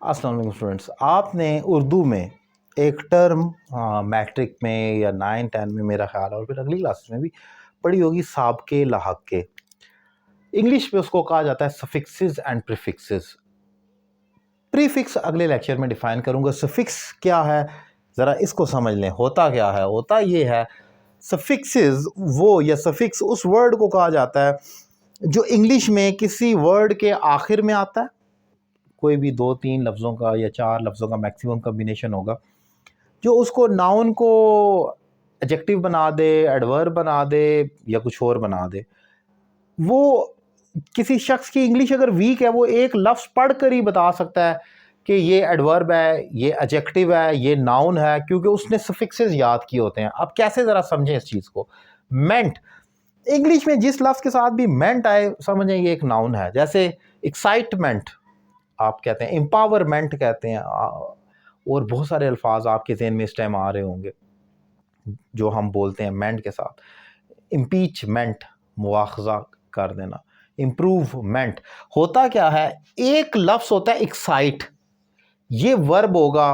अस्सलाम वालेकुम स्टूडेंट्स, आपने उर्दू में एक टर्म मैट्रिक में या 9-10 में मेरा ख्याल है और फिर अगली क्लास में भी पढ़ी होगी, साबके लहाके। इंग्लिश में उसको कहा जाता है सफिक्सेस एंड प्रीफिक्सेस। प्रीफिक्स अगले लेक्चर में डिफाइन करूंगा। सफिक्स क्या है ज़रा इसको समझ लें। होता क्या है? होता ये है, सफिक्सेस वो या सफिक्स उस वर्ड को कहा जाता है जो इंग्लिश में किसी वर्ड के आखिर में आता है। कोई भी 2-3 लफ्ज़ों का या 4 लफ्ज़ों का मैक्सिमम कम्बिनेशन होगा जो उसको नाउन को एडजेक्टिव बना दे, एडवर्ब बना दे या कुछ और बना दे। वो किसी शख्स की इंग्लिश अगर वीक है, वो एक लफ्ज़ पढ़ कर ही बता सकता है कि ये एडवर्ब है, ये एडजेक्टिव है, ये नाउन है, क्योंकि उसने सफिक्सेस याद किए होते हैं। अब कैसे ज़रा समझें इस चीज़ को। मेंट, इंग्लिश में जिस लफ्ज़ के साथ भी मेंट आए समझें ये एक नाउन है। जैसे एक्साइटमेंट आप कहते हैं, एम्पावरमेंट कहते हैं, और बहुत सारे अल्फाज आपके ज़हन में इस टाइम आ रहे होंगे जो हम बोलते हैं मेंट के साथ। इम्पीचमेंट, मुआखज़ा कर देना। इम्प्रूवमेंट, होता क्या है, एक लफ्ज़ होता है एक्साइट, ये वर्ब होगा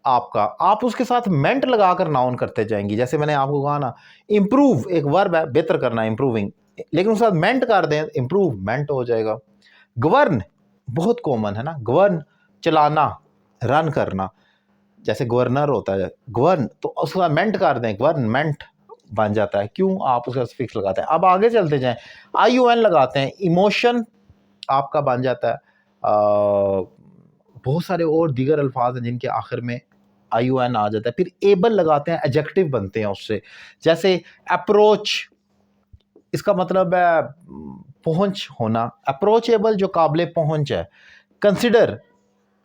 आपका, आप उसके साथ मेंट लगाकर नाउन करते जाएंगे। जैसे मैंने आपको कहा ना, इम्प्रूव एक वर्ब है, बेहतर करना, इम्प्रूविंग, लेकिन उसके साथ मेंट कर दें, इम्प्रूवमेंट हो जाएगा। गवर्न बहुत कॉमन है ना, गवर्न चलाना, रन करना। जैसे गवर्नर होता है गवर्न, तो उसके बाद मेंट कर दें, गवर्नमेंट बन जाता है। क्यों? आप उसका फिक्स लगाते हैं। अब आगे चलते जाएं, ION लगाते हैं, इमोशन आपका बन जाता है। बहुत सारे और दीगर अल्फाज हैं जिनके आखिर में ION आ जाता है। फिर एबल लगाते हैं, एडजेक्टिव बनते हैं उससे। जैसे अप्रोच, इसका मतलब है पहुंच होना, अप्रोचेबल जो काबिल पहुंच है। कंसिडर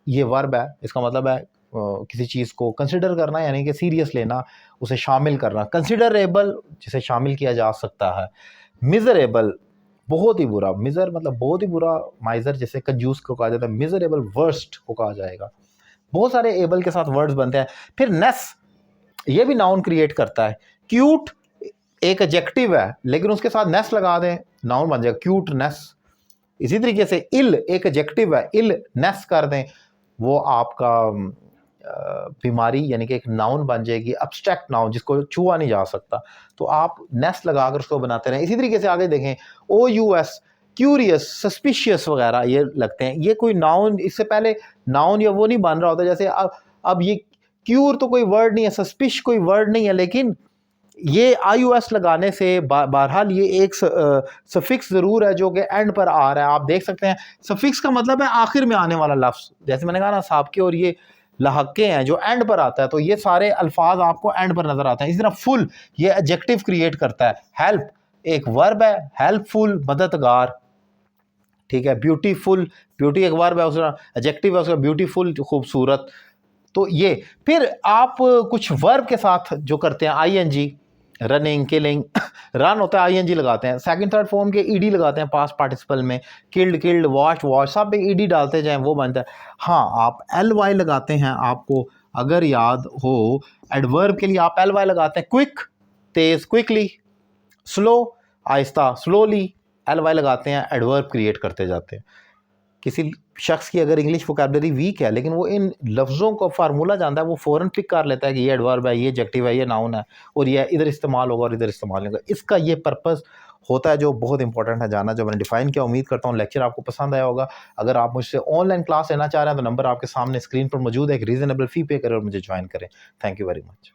ये वर्ब है, इसका मतलब है किसी चीज़ को कंसिडर करना, यानी कि सीरियस लेना, उसे शामिल करना। कंसिडरेबल जिसे शामिल किया जा सकता है। मिजरेबल बहुत ही बुरा, मिजर मतलब बहुत ही बुरा, माइजर जैसे कंजूस को कहा जाता है, मिजरेबल वर्स्ट को कहा जाएगा। बहुत सारे एबल के साथ वर्ड्स बनते हैं। फिर नेस, ये भी नाउन क्रिएट करता है। क्यूट एक एडजेक्टिव है, लेकिन उसके साथ नेस लगा दें, नाउन बन जाएगा, क्यूटनेस। इसी तरीके से इल एक एडजेक्टिव है, इलनेस कर दें, वो आपका बीमारी यानी कि एक नाउन बन जाएगी, अब्स्ट्रैक्ट नाउन जिसको छुआ नहीं जा सकता। तो आप नेस लगाकर उसको बनाते रहें। इसी तरीके से आगे देखें, OUS क्यूरियस, सस्पिशियस वगैरह ये लगते हैं। ये कोई नाउन, इससे पहले नाउन या वो नहीं बन रहा होता। जैसे अब ये क्यूर तो कोई वर्ड नहीं है, सस्पिश कोई वर्ड नहीं है, लेकिन ये IOS लगाने से बहरहाल ये एक सफिक्स ज़रूर है जो कि एंड पर आ रहा है। आप देख सकते हैं, सफिक्स का मतलब है आखिर में आने वाला लफ्ज़। जैसे मैंने कहा ना, साबके और ये लहके हैं जो एंड पर आता है, तो ये सारे अल्फाज आपको एंड पर नजर आते हैं। इसी तरह फुल, ये एडजेक्टिव क्रिएट करता है। हेल्प एक वर्ब है, हेल्पफुल मददगार, ठीक है। ब्यूटीफुल, ब्यूटी एक वर्ब है, उसका एडजेक्टिव है, उसका ब्यूटीफुल खूबसूरत। तो ये फिर आप कुछ वर्ब के साथ जो करते हैं, ING, रनिंग, किलिंग, रन होता है ING लगाते हैं। सेकंड थर्ड फॉर्म के ED लगाते हैं पास्ट पार्टिसिपल में, किल्ड किल्ड, वॉश वॉश, सब में ED डालते जाएं, वो बनता है। हाँ, आप LY लगाते हैं, आपको अगर याद हो, एडवर्ब के लिए आप LY लगाते हैं। क्विक तेज, क्विकली, स्लो आहिस्ता, स्लोली, LY लगाते हैं, एडवर्ब क्रिएट करते जाते हैं। किसी शख्स की अगर इंग्लिश वोकैबुलरी वीक है, लेकिन वो इन लफ्ज़ों को फार्मूला जानता है, वो फ़ौरन पिक कर लेता है कि ये एडवर्ब है, ये एडजेक्टिव है, ये नाउन है, और ये इधर इस्तेमाल होगा और इधर इस्तेमाल होगा। इसका ये पर्पस होता है जो बहुत इंपॉर्टेंट है जानना, जो मैंने डिफाइन किया। उम्मीद करता हूँ लेक्चर आपको पसंद आया होगा। अगर आप मुझसे ऑनलाइन क्लास लेना चाह रहे हैं तो नंबर आपके सामने स्क्रीन पर मौजूद है। एक रीज़नेबल फ़ी पे करें और मुझे ज्वाइन करें। Thank you very much.